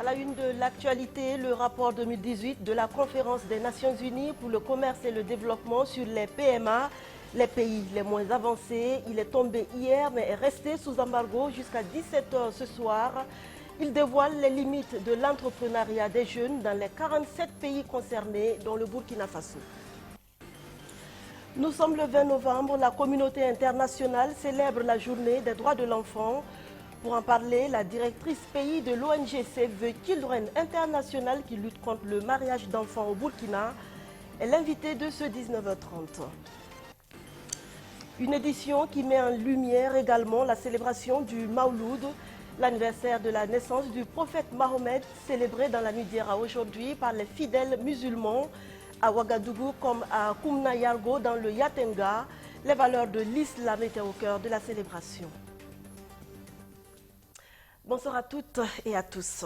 À la une de l'actualité, le rapport 2018 de la Conférence des Nations Unies pour le commerce et le développement sur les PMA, les pays les moins avancés. Il est tombé hier mais est resté sous embargo jusqu'à 17 h ce soir. Il dévoile les limites de l'entrepreneuriat des jeunes dans les 47 pays concernés, dont le Burkina Faso. Nous sommes le 20 novembre, la communauté internationale célèbre la journée des droits de l'enfant. Pour en parler, la directrice pays de l'ONG Save the Children International qui lutte contre le mariage d'enfants au Burkina est l'invitée de ce 19h30. Une édition qui met en lumière également la célébration du Mawloud, l'anniversaire de la naissance du prophète Mahomet, célébré dans la nuit d'hier à aujourd'hui par les fidèles musulmans à Ouagadougou comme à Koumna Yargo dans le Yatenga. Les valeurs de l'islam étaient au cœur de la célébration. Bonsoir à toutes et à tous.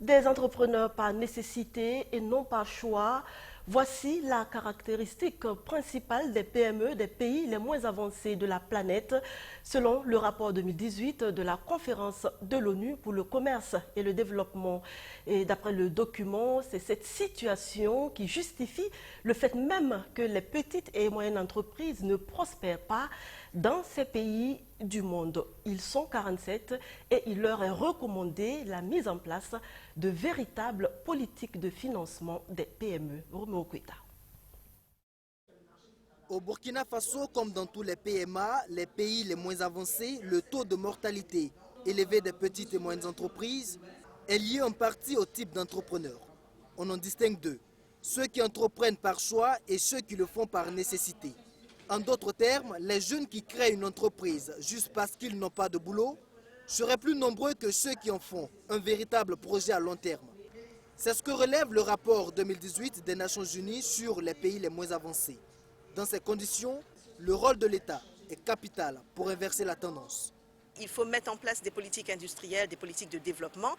Des entrepreneurs par nécessité et non par choix, voici la caractéristique principale des PME des pays les moins avancés de la planète, selon le rapport 2018 de la conférence de l'ONU pour le commerce et le développement. Et d'après le document, c'est cette situation qui justifie le fait même que les petites et moyennes entreprises ne prospèrent pas dans ces pays du monde. Ils sont 47 et il leur est recommandé la mise en place de véritables politiques de financement des PME. Roméo Kweta. Au Burkina Faso, comme dans tous les PMA, les pays les moins avancés, le taux de mortalité élevé des petites et moyennes entreprises est lié en partie au type d'entrepreneurs. On en distingue deux, ceux qui entreprennent par choix et ceux qui le font par nécessité. En d'autres termes, les jeunes qui créent une entreprise juste parce qu'ils n'ont pas de boulot seraient plus nombreux que ceux qui en font un véritable projet à long terme. C'est ce que relève le rapport 2018 des Nations Unies sur les pays les moins avancés. Dans ces conditions, le rôle de l'État est capital pour inverser la tendance. Il faut mettre en place des politiques industrielles, des politiques de développement,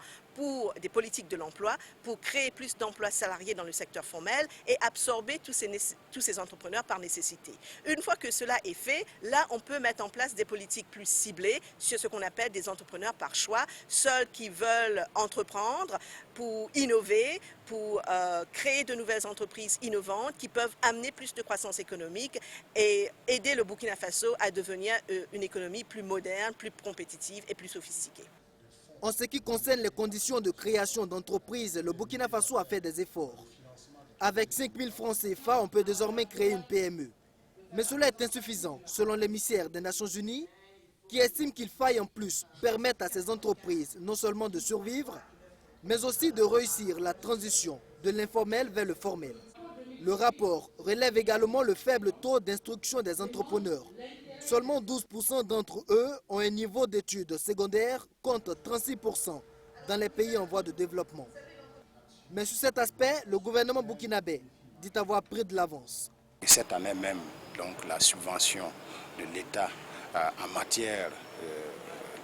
des politiques de l'emploi, pour créer plus d'emplois salariés dans le secteur formel et absorber tous ces entrepreneurs par nécessité. Une fois que cela est fait, là on peut mettre en place des politiques plus ciblées sur ce qu'on appelle des entrepreneurs par choix, ceux qui veulent entreprendre pour innover, pour créer de nouvelles entreprises innovantes qui peuvent amener plus de croissance économique et aider le Burkina Faso à devenir une économie plus moderne, plus compétitive et plus sophistiquée. En ce qui concerne les conditions de création d'entreprises, le Burkina Faso a fait des efforts. Avec 5 000 francs CFA, on peut désormais créer une PME. Mais cela est insuffisant, selon l'émissaire des Nations Unies, qui estime qu'il faille en plus permettre à ces entreprises non seulement de survivre, mais aussi de réussir la transition de l'informel vers le formel. Le rapport relève également le faible taux d'instruction des entrepreneurs. Seulement 12% d'entre eux ont un niveau d'études secondaires contre 36% dans les pays en voie de développement. Mais sur cet aspect, le gouvernement burkinabé dit avoir pris de l'avance. Cette année même, donc, la subvention de l'État en matière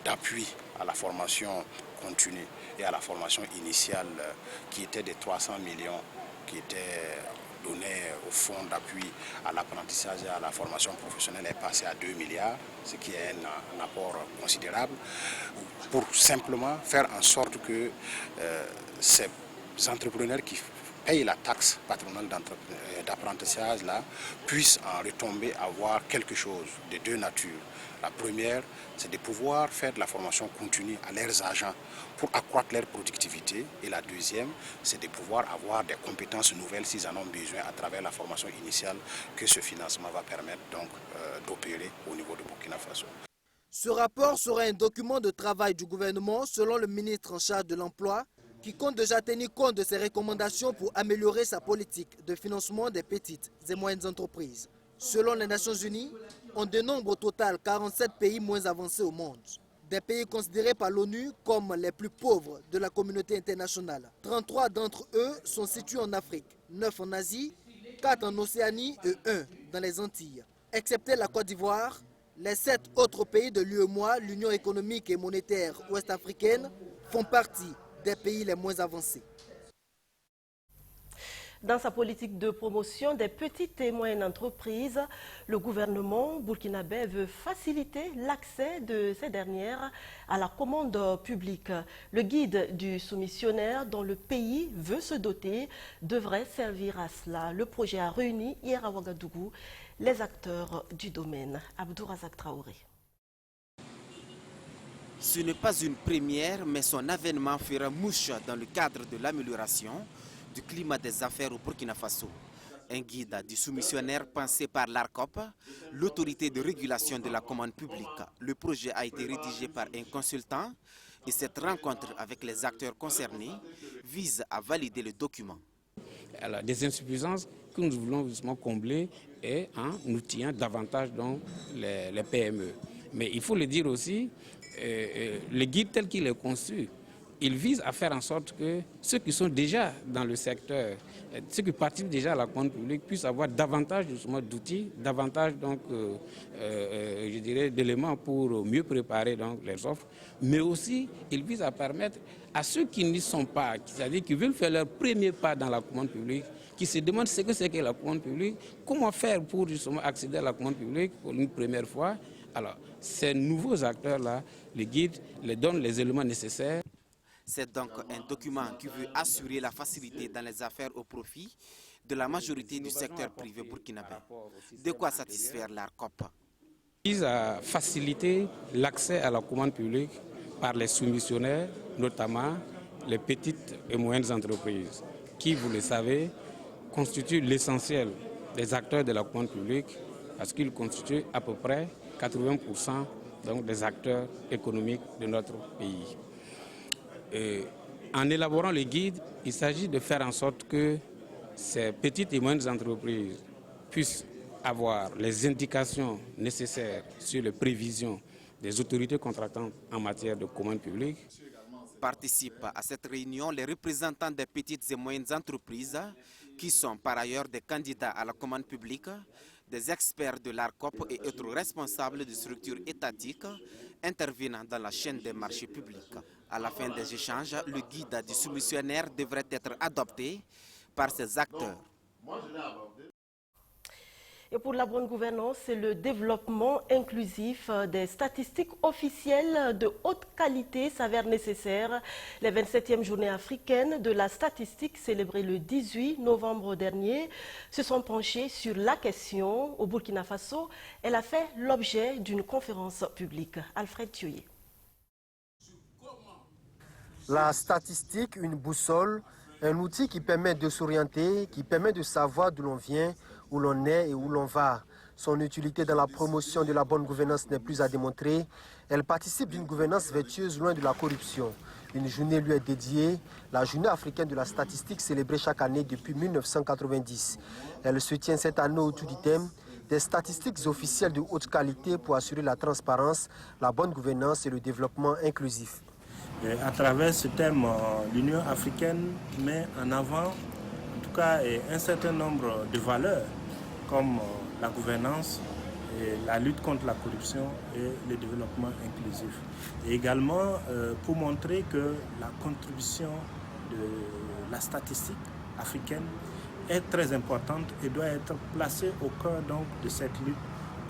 d'appui à la formation continue et à la formation initiale qui était de 300 millions, qui était donné au fonds d'appui à l'apprentissage et à la formation professionnelle est passé à 2 milliards, ce qui est un apport considérable, pour simplement faire en sorte que ces entrepreneurs qui payent la taxe patronale d'apprentissage là puissent en retomber avoir quelque chose de deux natures. La première, c'est de pouvoir faire de la formation continue à leurs agents pour accroître leur productivité. Et la deuxième, c'est de pouvoir avoir des compétences nouvelles s'ils en ont besoin à travers la formation initiale que ce financement va permettre donc d'opérer au niveau de Burkina Faso. Ce rapport sera un document de travail du gouvernement selon le ministre en charge de l'emploi qui compte déjà tenir compte de ces recommandations pour améliorer sa politique de financement des petites et moyennes entreprises. Selon les Nations Unies, on dénombre au total 47 pays moins avancés au monde. Des pays considérés par l'ONU comme les plus pauvres de la communauté internationale. 33 d'entre eux sont situés en Afrique, 9 en Asie, 4 en Océanie et 1 dans les Antilles. Excepté la Côte d'Ivoire, les 7 autres pays de l'UEMOA, l'Union économique et monétaire ouest-africaine, font partie des pays les moins avancés. Dans sa politique de promotion des petites et moyennes entreprises, le gouvernement burkinabé veut faciliter l'accès de ces dernières à la commande publique. Le guide du soumissionnaire dont le pays veut se doter devrait servir à cela. Le projet a réuni hier à Ouagadougou les acteurs du domaine. Abdourazak Traoré. Ce n'est pas une première, mais son avènement fera mouche dans le cadre de l'amélioration du climat des affaires au Burkina Faso. Un guide du soumissionnaire pensé par l'ARCOP, l'autorité de régulation de la commande publique. Le projet a été rédigé par un consultant et cette rencontre avec les acteurs concernés vise à valider le document. Alors, des insuffisances que nous voulons justement combler et en outillant davantage donc, les PME. Mais il faut le dire aussi, le guide tel qu'il est conçu, il vise à faire en sorte que ceux qui sont déjà dans le secteur, ceux qui participent déjà à la commande publique puissent avoir davantage d'outils, davantage donc, je dirais, d'éléments pour mieux préparer donc, les offres. Mais aussi, il vise à permettre à ceux qui n'y sont pas, c'est-à-dire qui veulent faire leur premier pas dans la commande publique, qui se demandent ce que c'est que la commande publique, comment faire pour justement accéder à la commande publique pour une première fois. Alors, ces nouveaux acteurs-là, les guides, les donnent les éléments nécessaires. C'est donc un document qui veut assurer la facilité dans les affaires au profit de la majorité du secteur privé burkinabé. De quoi satisfaire l'ARCOP? Il vise à faciliter l'accès à la commande publique par les soumissionnaires, notamment les petites et moyennes entreprises, qui, vous le savez, constituent l'essentiel des acteurs de la commande publique, parce qu'ils constituent à peu près 80% donc, des acteurs économiques de notre pays. En élaborant le guide, il s'agit de faire en sorte que ces petites et moyennes entreprises puissent avoir les indications nécessaires sur les prévisions des autorités contractantes en matière de commande publique. Participent à cette réunion les représentants des petites et moyennes entreprises qui sont par ailleurs des candidats à la commande publique, des experts de l'ARCOP et autres responsables de structures étatiques intervenant dans la chaîne des marchés publics. À la fin des échanges, le guide du soumissionnaire devrait être adopté par ces acteurs. Et pour la bonne gouvernance, c'est le développement inclusif des statistiques officielles de haute qualité s'avère nécessaire. Les 27e journées africaines de la statistique célébrées le 18 novembre dernier se sont penchées sur la question. Au Burkina Faso, elle a fait l'objet d'une conférence publique. Alfred Thioye. La statistique, une boussole, un outil qui permet de s'orienter, qui permet de savoir d'où l'on vient, où l'on est et où l'on va. Son utilité dans la promotion de la bonne gouvernance n'est plus à démontrer. Elle participe d'une gouvernance vertueuse loin de la corruption. Une journée lui est dédiée, la journée africaine de la statistique célébrée chaque année depuis 1990. Elle se tient cette année autour du thème des statistiques officielles de haute qualité pour assurer la transparence, la bonne gouvernance et le développement inclusif. Et à travers ce thème, l'Union africaine met en avant, en tout cas, un certain nombre de valeurs comme la gouvernance, et la lutte contre la corruption et le développement inclusif. Et également pour montrer que la contribution de la statistique africaine est très importante et doit être placée au cœur donc, de cette lutte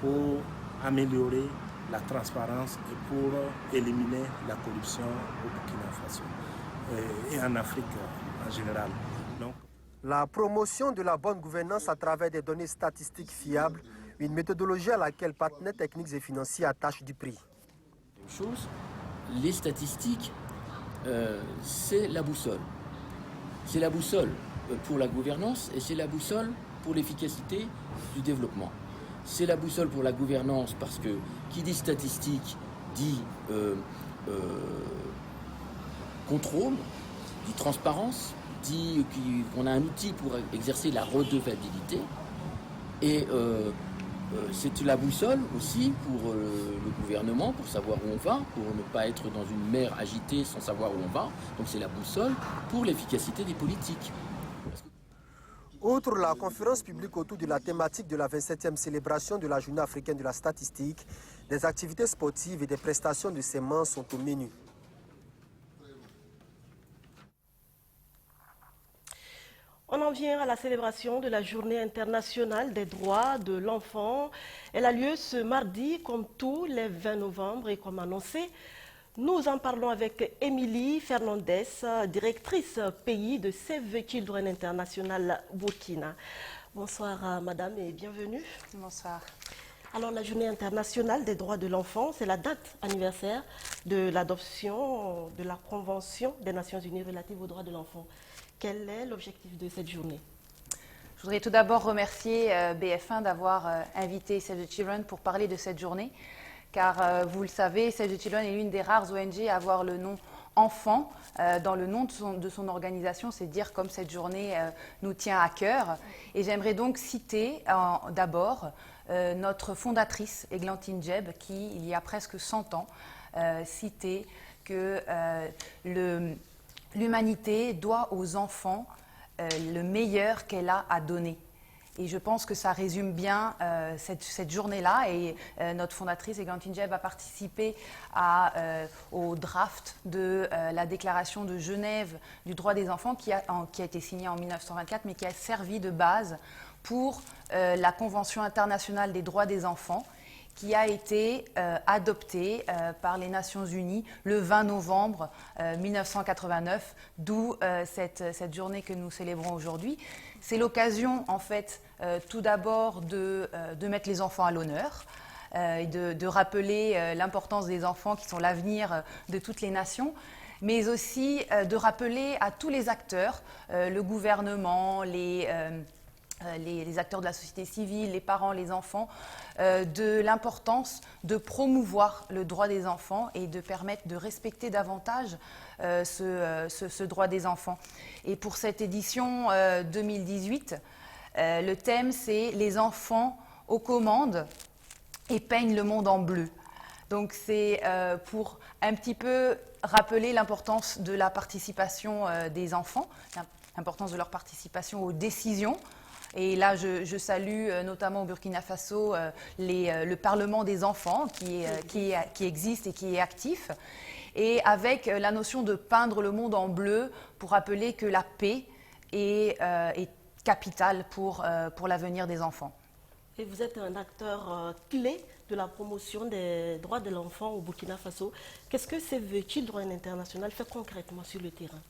pour améliorer la transparence et pour éliminer la corruption au Burkina Faso et en Afrique en général. Donc, la promotion de la bonne gouvernance à travers des données statistiques fiables, une méthodologie à laquelle partenaires techniques et financiers attachent du prix. Les statistiques, c'est la boussole. C'est la boussole pour la gouvernance et c'est la boussole pour l'efficacité du développement. C'est la boussole pour la gouvernance parce que qui dit statistique dit contrôle, dit transparence, dit qu'on a un outil pour exercer la redevabilité. Et c'est la boussole aussi pour le gouvernement, pour savoir où on va, pour ne pas être dans une mer agitée sans savoir où on va. Donc c'est la boussole pour l'efficacité des politiques. Outre la conférence publique autour de la thématique de la 27e célébration de la Journée africaine de la statistique, des activités sportives et des prestations de semences sont au menu. On en vient à la célébration de la Journée internationale des droits de l'enfant. Elle a lieu ce mardi, comme tous les 20 novembre, et comme annoncé, nous en parlons avec Émilie Fernandez, directrice pays de Save the Children International Burkina. Bonsoir madame et bienvenue. Bonsoir. Alors la Journée internationale des droits de l'enfant, c'est la date anniversaire de l'adoption de la Convention des Nations Unies relative aux droits de l'enfant. Quel est l'objectif de cette journée? Je voudrais tout d'abord remercier BF1 d'avoir invité Save the Children pour parler de cette journée, car vous le savez, Save the Children est l'une des rares ONG à avoir le nom enfant dans le nom de son organisation, c'est dire comme cette journée nous tient à cœur. Et j'aimerais donc citer d'abord notre fondatrice, Églantine Djeb, qui, il y a presque 100 ans, citait que l'humanité doit aux enfants le meilleur qu'elle a à donner. Et je pense que ça résume bien cette journée-là. Et notre fondatrice, Églantine Djeb, a participé au draft de la déclaration de Genève du droit des enfants qui a été signée en 1924, mais qui a servi de base pour la Convention internationale des droits des enfants, qui a été adoptée par les Nations Unies le 20 novembre 1989, d'où cette journée que nous célébrons aujourd'hui. C'est l'occasion, en fait, tout d'abord de mettre les enfants à l'honneur, et de rappeler l'importance des enfants qui sont l'avenir de toutes les nations, mais aussi de rappeler à tous les acteurs, le gouvernement, les acteurs de la société civile, les parents, les enfants, de l'importance de promouvoir le droit des enfants et de permettre de respecter davantage ce droit des enfants. Et pour cette édition 2018, le thème c'est « Les enfants aux commandes et peignent le monde en bleu ». Donc c'est pour un petit peu rappeler l'importance de la participation des enfants, l'importance de leur participation aux décisions. Et là, je salue notamment au Burkina Faso le Parlement des enfants qui existe et qui est actif. Et avec la notion de peindre le monde en bleu pour rappeler que la paix est capitale pour l'avenir des enfants. Et vous êtes un acteur clé de la promotion des droits de l'enfant au Burkina Faso. Qu'est-ce que Save the Children International fait concrètement sur le terrain?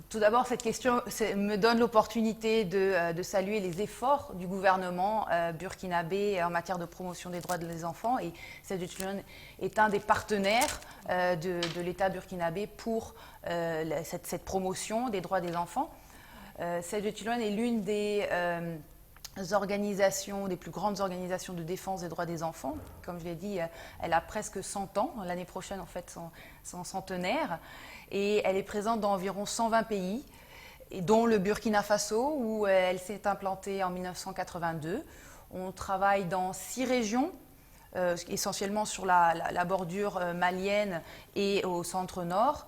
Tout d'abord, cette question me donne l'opportunité de saluer les efforts du gouvernement burkinabé en matière de promotion des droits des enfants. Et Save the Children est un des partenaires de l'État burkinabé pour cette promotion des droits des enfants. Save the Children est l'une des plus grandes organisations de défense des droits des enfants. Comme je l'ai dit, elle a presque 100 ans. L'année prochaine, en fait, son centenaire. Et elle est présente dans environ 120 pays, dont le Burkina Faso, où elle s'est implantée en 1982. On travaille dans 6 régions, essentiellement sur la bordure malienne et au centre-nord.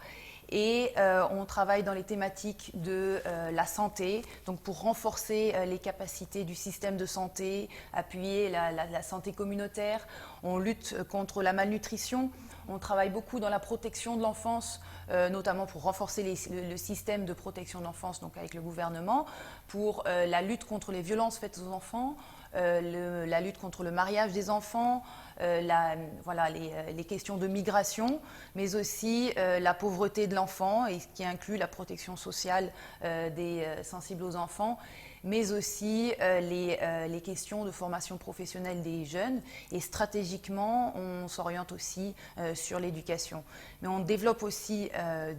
Et on travaille dans les thématiques de la santé, donc pour renforcer les capacités du système de santé, appuyer la santé communautaire. On lutte contre la malnutrition. On travaille beaucoup dans la protection de l'enfance, notamment pour renforcer le système de protection de l'enfance, donc avec le gouvernement, pour la lutte contre les violences faites aux enfants, la lutte contre le mariage des enfants, les questions de migration, mais aussi la pauvreté de l'enfant, et ce qui inclut la protection sociale des sensibles aux enfants, mais aussi les questions de formation professionnelle des jeunes. Et stratégiquement, on s'oriente aussi sur l'éducation. Mais on développe aussi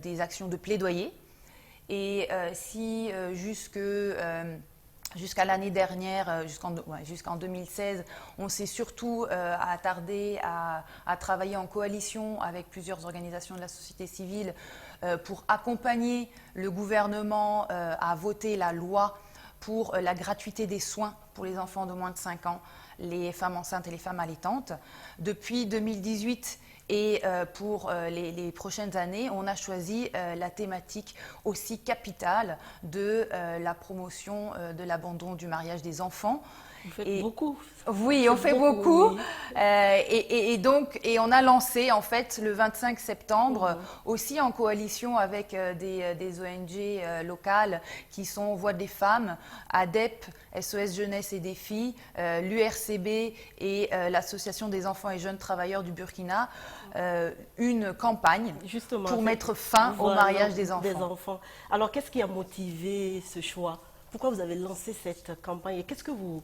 des actions de plaidoyer. Et si jusqu'à l'année dernière, jusqu'en 2016, on s'est surtout attardé à travailler en coalition avec plusieurs organisations de la société civile pour accompagner le gouvernement à voter la loi pour la gratuité des soins pour les enfants de moins de 5 ans, les femmes enceintes et les femmes allaitantes. Depuis 2018 et pour les prochaines années, on a choisi la thématique aussi capitale de la promotion de l'abandon du mariage des enfants Vous faites beaucoup. Oui, on fait beaucoup. Oui. Et on a lancé en fait le 25 septembre, aussi en coalition avec des ONG locales qui sont Voix des femmes, ADEP, SOS Jeunesse et Défis, l'URCB et l'Association des enfants et jeunes travailleurs du Burkina, une campagne justement pour mettre fin au mariage des enfants. Alors, qu'est-ce qui a motivé ce choix? Pourquoi vous avez lancé cette campagne et qu'est-ce que vous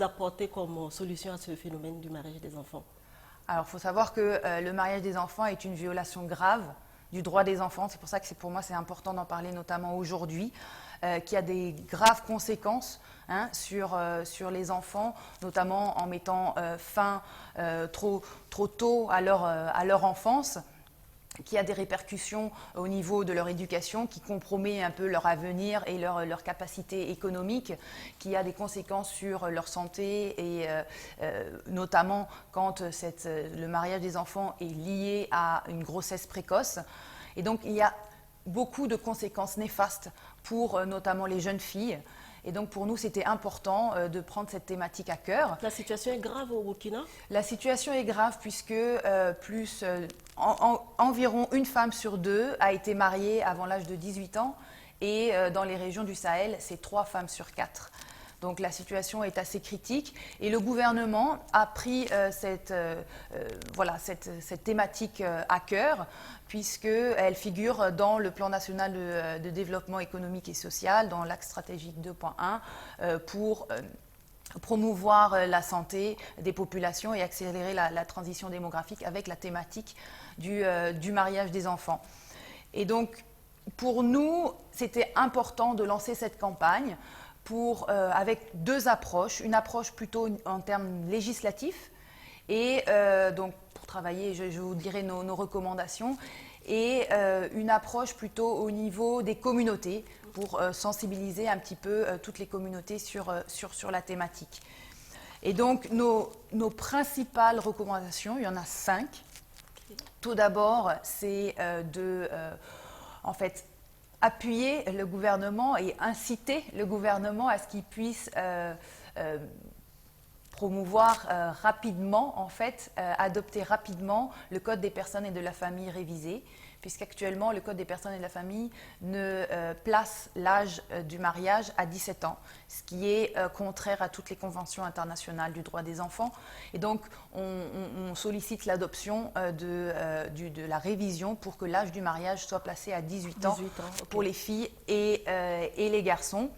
apportez comme solution à ce phénomène du mariage des enfants? Alors, il faut savoir que le mariage des enfants est une violation grave du droit des enfants. C'est pour ça que pour moi, c'est important d'en parler, notamment aujourd'hui, qui a des graves conséquences sur les enfants, notamment en mettant fin trop tôt à leur enfance, qui a des répercussions au niveau de leur éducation, qui compromet un peu leur avenir et leur capacité économique, qui a des conséquences sur leur santé et notamment quand le mariage des enfants est lié à une grossesse précoce. Et donc il y a beaucoup de conséquences néfastes pour notamment les jeunes filles. Et donc pour nous, c'était important de prendre cette thématique à cœur. La situation est grave au Burkina? La situation est grave puisque environ une femme sur deux a été mariée avant l'âge de 18 ans et dans les régions du Sahel, c'est 3 femmes sur 4. Donc la situation est assez critique et le gouvernement a pris cette thématique à cœur puisqu'elle figure dans le plan national de développement économique et social, dans l'axe stratégique 2.1 pour promouvoir la santé des populations et accélérer la transition démographique avec la thématique du mariage des enfants. Et donc pour nous, c'était important de lancer cette campagne avec 2 approches, une approche plutôt en termes législatifs et donc pour travailler, je vous dirai nos recommandations, et une approche plutôt au niveau des communautés pour sensibiliser un petit peu toutes les communautés sur la thématique. Et donc nos principales recommandations, il y en a 5. Tout d'abord, c'est en fait, appuyer le gouvernement et inciter le gouvernement à ce qu'il puisse promouvoir rapidement, en fait, adopter rapidement le Code des personnes et de la famille révisé, puisqu'actuellement, le Code des personnes et de la famille ne place l'âge du mariage à 17 ans, ce qui est contraire à toutes les conventions internationales du droit des enfants. Et donc, on sollicite l'adoption de la révision pour que l'âge du mariage soit placé à 18 ans pour les filles et les garçons.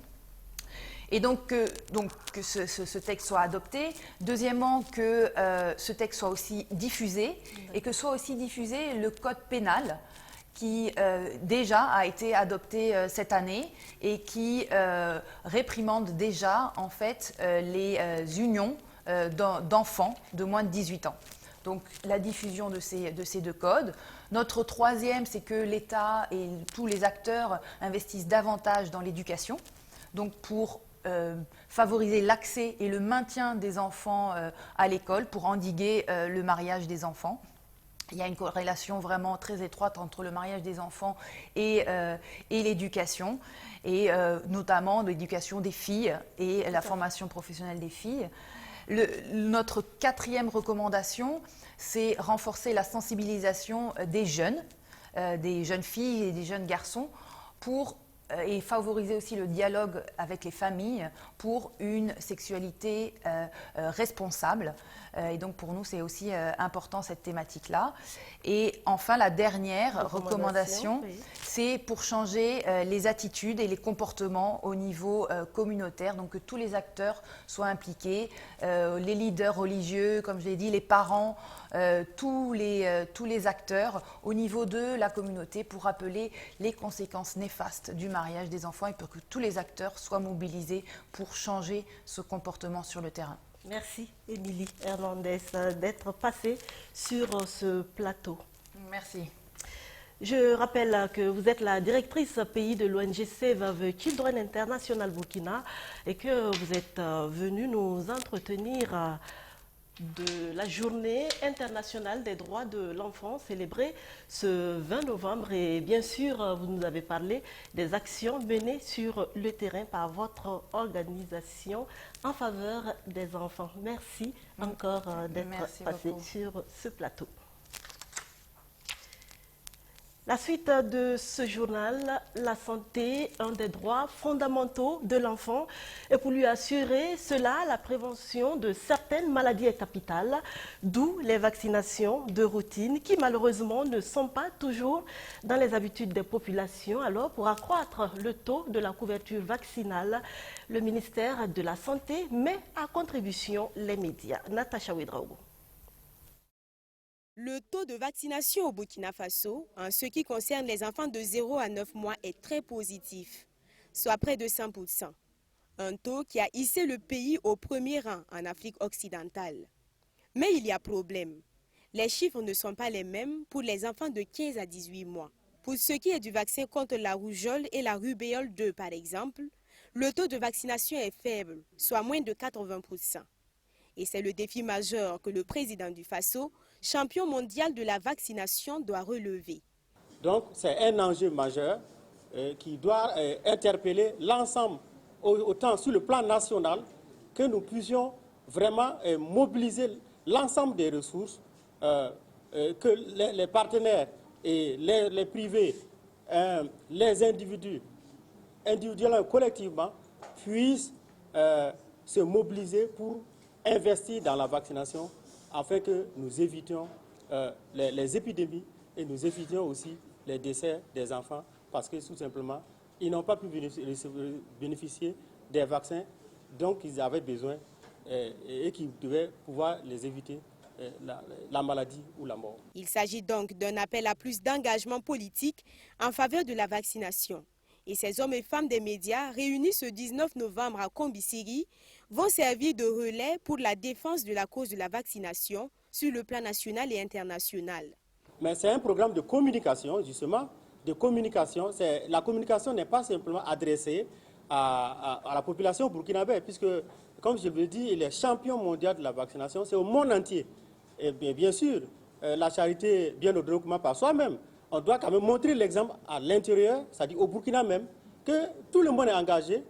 Et donc que ce texte soit adopté. Deuxièmement, que ce texte soit aussi diffusé et que soit aussi diffusé le code pénal qui déjà a été adopté cette année et qui réprimande déjà en fait les unions d'enfants de moins de 18 ans. Donc la diffusion de ces 2 codes. Notre troisième, c'est que l'État et tous les acteurs investissent davantage dans l'éducation, donc pour favoriser l'accès et le maintien des enfants à l'école, pour endiguer le mariage des enfants. Il y a une corrélation vraiment très étroite entre le mariage des enfants et l'éducation, et notamment l'éducation des filles et la formation professionnelle des filles. Notre 4e recommandation, c'est renforcer la sensibilisation des jeunes filles et des jeunes garçons et favoriser aussi le dialogue avec les familles pour une sexualité responsable. Et donc pour nous, c'est aussi important cette thématique-là. Et enfin, la dernière recommandation, c'est pour changer les attitudes et les comportements au niveau communautaire, donc que tous les acteurs soient impliqués, les leaders religieux, comme je l'ai dit, les parents, tous les acteurs au niveau de la communauté pour rappeler les conséquences néfastes du mariage des enfants et pour que tous les acteurs soient mobilisés pour changer ce comportement sur le terrain. Merci Émilie Hernandez d'être passée sur ce plateau. Merci. Je rappelle que vous êtes la directrice pays de l'ONG Save the Children International Burkina et que vous êtes venue nous entretenir de la journée internationale des droits de l'enfant célébrée ce 20 novembre. Et bien sûr, vous nous avez parlé des actions menées sur le terrain par votre organisation en faveur des enfants. Merci encore d'être passé sur ce plateau. La suite de ce journal, la santé, un des droits fondamentaux de l'enfant. Et pour lui assurer cela, la prévention de certaines maladies est capitale, d'où les vaccinations de routine qui malheureusement ne sont pas toujours dans les habitudes des populations. Alors pour accroître le taux de la couverture vaccinale, le ministère de la Santé met à contribution les médias. Natacha Ouedraogo. Le taux de vaccination au Burkina Faso, en ce qui concerne les enfants de 0 à 9 mois, est très positif, soit près de 100%. Un taux qui a hissé le pays au premier rang en Afrique occidentale. Mais il y a problème. Les chiffres ne sont pas les mêmes pour les enfants de 15 à 18 mois. Pour ce qui est du vaccin contre la rougeole et la rubéole 2 par exemple, le taux de vaccination est faible, soit moins de 80%. Et c'est le défi majeur que le président du Faso, champion mondial de la vaccination, doit relever. Donc c'est un enjeu majeur qui doit interpeller l'ensemble, autant sur le plan national, que nous puissions vraiment mobiliser l'ensemble des ressources, que les partenaires et les privés, les individus, individuellement et collectivement, puissent se mobiliser pour investir dans la vaccination afin que nous évitions les épidémies et nous évitions aussi les décès des enfants parce que tout simplement, ils n'ont pas pu bénéficier des vaccins dont ils avaient besoin et qui devaient pouvoir les éviter la maladie ou la mort. Il s'agit donc d'un appel à plus d'engagement politique en faveur de la vaccination. Et ces hommes et femmes des médias réunis ce 19 novembre à Kombisiri vont servir de relais pour la défense de la cause de la vaccination sur le plan national et international. Mais c'est un programme de communication, justement, de communication. La communication n'est pas simplement adressée à la population burkinabé, puisque, comme je le dis, il est champion mondial de la vaccination, c'est au monde entier. Et bien sûr, la charité bien au développement par soi-même. On doit quand même montrer l'exemple à l'intérieur, c'est-à-dire au Burkina même, que tout le monde est engagé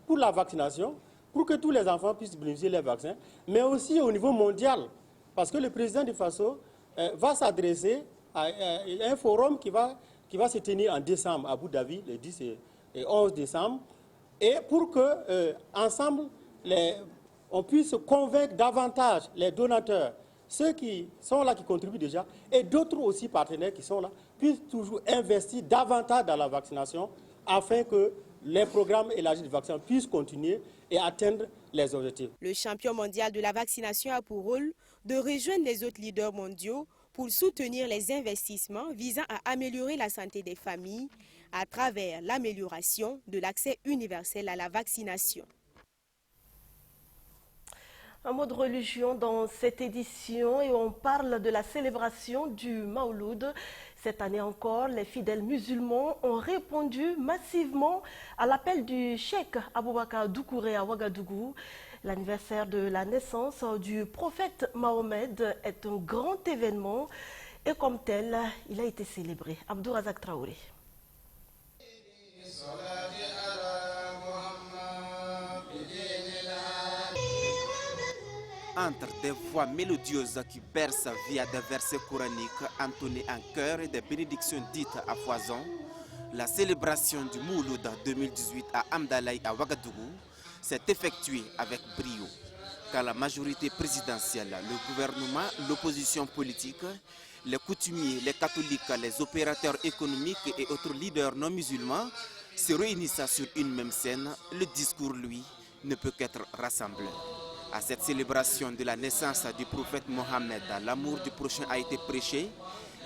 pour la vaccination, pour que tous les enfants puissent bénéficier des vaccins, mais aussi au niveau mondial. Parce que le président du Faso va s'adresser à un forum qui va se tenir en décembre à Abu Dhabi, le 10 et 11 décembre, et pour que ensemble, on puisse convaincre davantage les donateurs, ceux qui sont là, qui contribuent déjà, et d'autres aussi partenaires qui sont là, puissent toujours investir davantage dans la vaccination afin que les programmes élargis de vaccins puissent continuer et atteindre les objectifs. Le champion mondial de la vaccination a pour rôle de rejoindre les autres leaders mondiaux pour soutenir les investissements visant à améliorer la santé des familles à travers l'amélioration de l'accès universel à la vaccination. Un mot de religion dans cette édition et on parle de la célébration du Maouloud. Cette année encore, les fidèles musulmans ont répondu massivement à l'appel du cheikh Aboubakar Doucouré à Ouagadougou. L'anniversaire de la naissance du prophète Mahomet est un grand événement et comme tel, il a été célébré. Abdou Razak Traoré. Entre des voix mélodieuses qui bercent via des versets coraniques entonnés en chœur et des bénédictions dites à foison, la célébration du Mouloud 2018 à Amdalaï à Ouagadougou s'est effectuée avec brio, car la majorité présidentielle, le gouvernement, l'opposition politique, les coutumiers, les catholiques, les opérateurs économiques et autres leaders non musulmans se réunissent sur une même scène. Le discours, lui, ne peut qu'être rassembleur. À cette célébration de la naissance du prophète Mohammed, l'amour du prochain a été prêché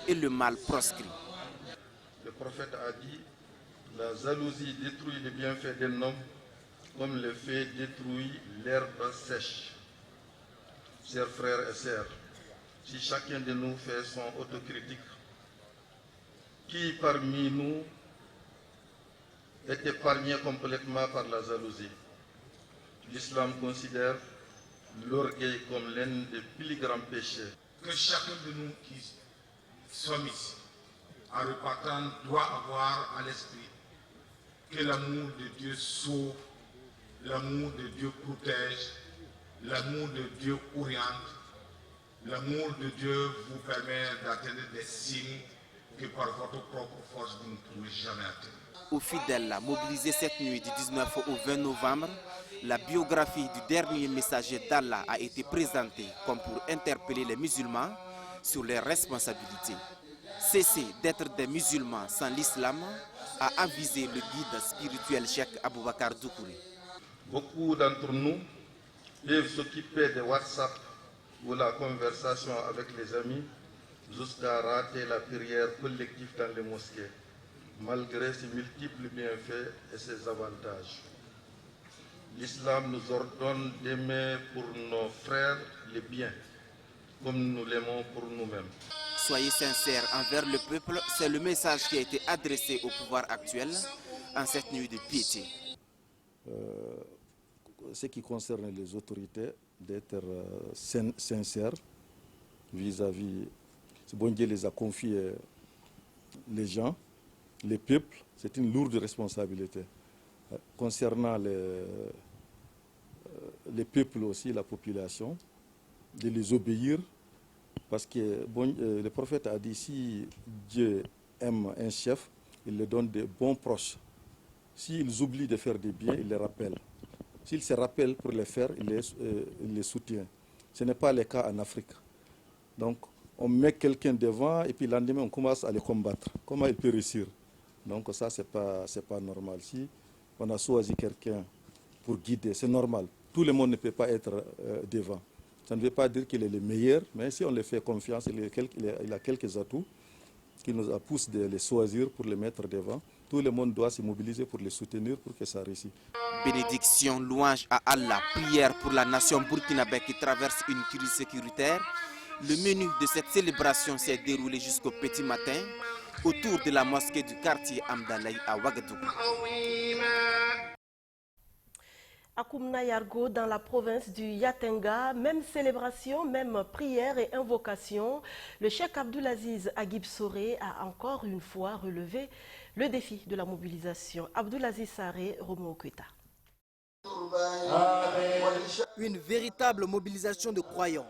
et le mal proscrit. Le prophète a dit, la jalousie détruit les bienfaits d'un homme comme le feu détruit l'herbe sèche. Chers frères et sœurs, si chacun de nous fait son autocritique, qui parmi nous est épargné complètement par la jalousie? L'islam considère l'orgueil comme l'un des plus grands péchés. Que chacun de nous qui sommes ici, en repartant, doit avoir à l'esprit que l'amour de Dieu sauve, l'amour de Dieu protège, l'amour de Dieu oriente, l'amour de Dieu vous permet d'atteindre des signes que par votre propre force vous ne pouvez jamais atteindre. Aux fidèles mobilisés cette nuit du 19 au 20 novembre, la biographie du dernier messager d'Allah a été présentée comme pour interpeller les musulmans sur leurs responsabilités. Cesser d'être des musulmans sans l'islam, a avisé le guide spirituel Cheikh Aboubakar Doukouré. Beaucoup d'entre nous peuvent s'occuper de WhatsApp ou la conversation avec les amis jusqu'à rater la prière collective dans les mosquées, malgré ses multiples bienfaits et ses avantages. L'islam nous ordonne d'aimer pour nos frères les biens, comme nous l'aimons pour nous-mêmes. Soyez sincères envers le peuple, c'est le message qui a été adressé au pouvoir actuel en cette nuit de piété. Ce qui concerne les autorités, d'être sincères vis-à-vis, c'est bon Dieu les a confiés les gens, les peuples, c'est une lourde responsabilité. Concernant les peuples aussi, la population, de les obéir, parce que le prophète a dit, si Dieu aime un chef, il le donne de bons proches. S'ils oublient de faire des biens, il les rappelle. S'ils se rappellent pour les faire, il les soutient. Ce n'est pas le cas en Afrique. Donc, on met quelqu'un devant et puis le lendemain, on commence à les combattre. Comment il peut réussir? Donc ça, c'est pas normal. Si on a choisi quelqu'un pour guider, c'est normal. Tout le monde ne peut pas être devant. Ça ne veut pas dire qu'il est le meilleur, mais si on lui fait confiance, il a quelques atouts qui nous poussent de les choisir pour les mettre devant. Tout le monde doit se mobiliser pour les soutenir pour que ça réussisse. Bénédiction, louange à Allah, prière pour la nation burkinabé qui traverse une crise sécuritaire. Le menu de cette célébration s'est déroulé jusqu'au petit matin autour de la mosquée du quartier Amdalaï à Ouagadougou. À Koumna Yargo, dans la province du Yatenga, même célébration, même prière et invocation, le cheikh Abdoulaziz Agib Soré a encore une fois relevé le défi de la mobilisation. Abdoulaziz Saré, Romo Okweta. Une véritable mobilisation de croyants.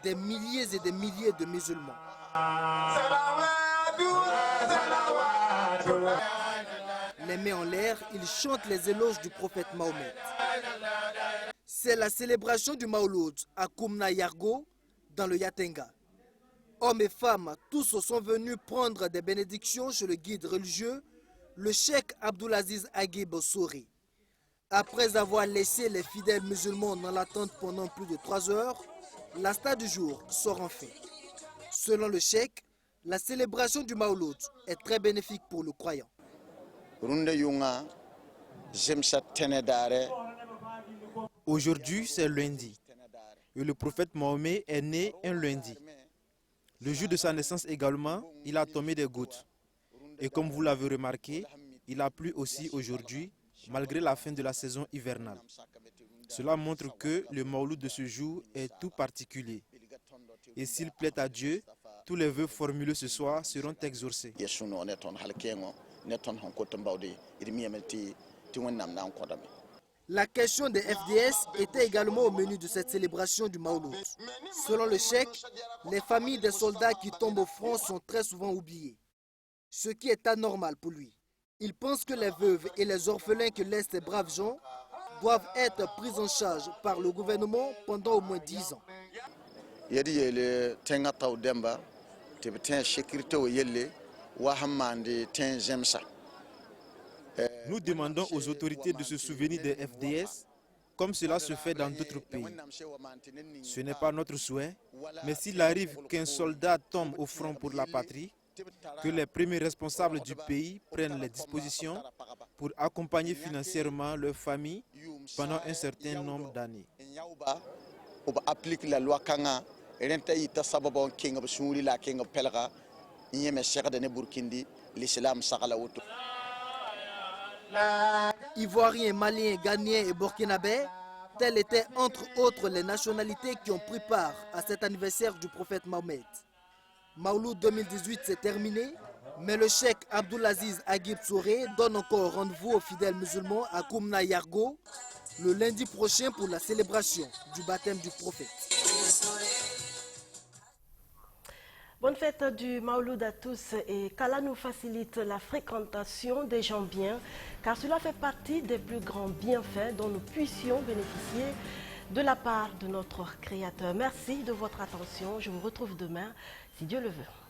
Des milliers et des milliers de musulmans. Les mains en l'air, ils chantent les éloges du prophète Mahomet. C'est la célébration du Maouloud à Koumna Yargo, dans le Yatenga. Hommes et femmes, tous sont venus prendre des bénédictions chez le guide religieux, le cheikh Abdoulaziz Agib Soré. Après avoir laissé les fidèles musulmans dans l'attente pendant plus de 3 heures, la star du jour sort enfin. Selon le cheikh, la célébration du Maouloud est très bénéfique pour le croyant. Aujourd'hui, c'est lundi. Et le prophète Mahomet est né un lundi. Le jour de sa naissance également, il a tombé des gouttes. Et comme vous l'avez remarqué, il a plu aussi aujourd'hui, malgré la fin de la saison hivernale. Cela montre que le Mawlud de ce jour est tout particulier. Et s'il plaît à Dieu, tous les vœux formulés ce soir seront exaucés. La question des FDS était également au menu de cette célébration du Maouloud. Selon le cheikh, les familles des soldats qui tombent au front sont très souvent oubliées, ce qui est anormal pour lui. Il pense que les veuves et les orphelins que laissent ces braves gens doivent être pris en charge par le gouvernement pendant au moins 10 ans. Nous demandons aux autorités de se souvenir des FDS comme cela se fait dans d'autres pays. Ce n'est pas notre souhait, mais s'il arrive qu'un soldat tombe au front pour la patrie, que les premiers responsables du pays prennent les dispositions pour accompagner financièrement leurs familles pendant un certain nombre d'années. La Ivoiriens, Maliens, Ghanéens et Burkinabés, telles étaient entre autres les nationalités qui ont pris part à cet anniversaire du prophète Mahomet. Mauloud 2018 s'est terminé, mais le cheikh Abdulaziz Aguib Souré donne encore rendez-vous aux fidèles musulmans à Koumna Yargo le lundi prochain pour la célébration du baptême du prophète. Bonne fête du Mauloud à tous et qu'Allah nous facilite la fréquentation des gens bien, car cela fait partie des plus grands bienfaits dont nous puissions bénéficier de la part de notre Créateur. Merci de votre attention. Je vous retrouve demain, si Dieu le veut.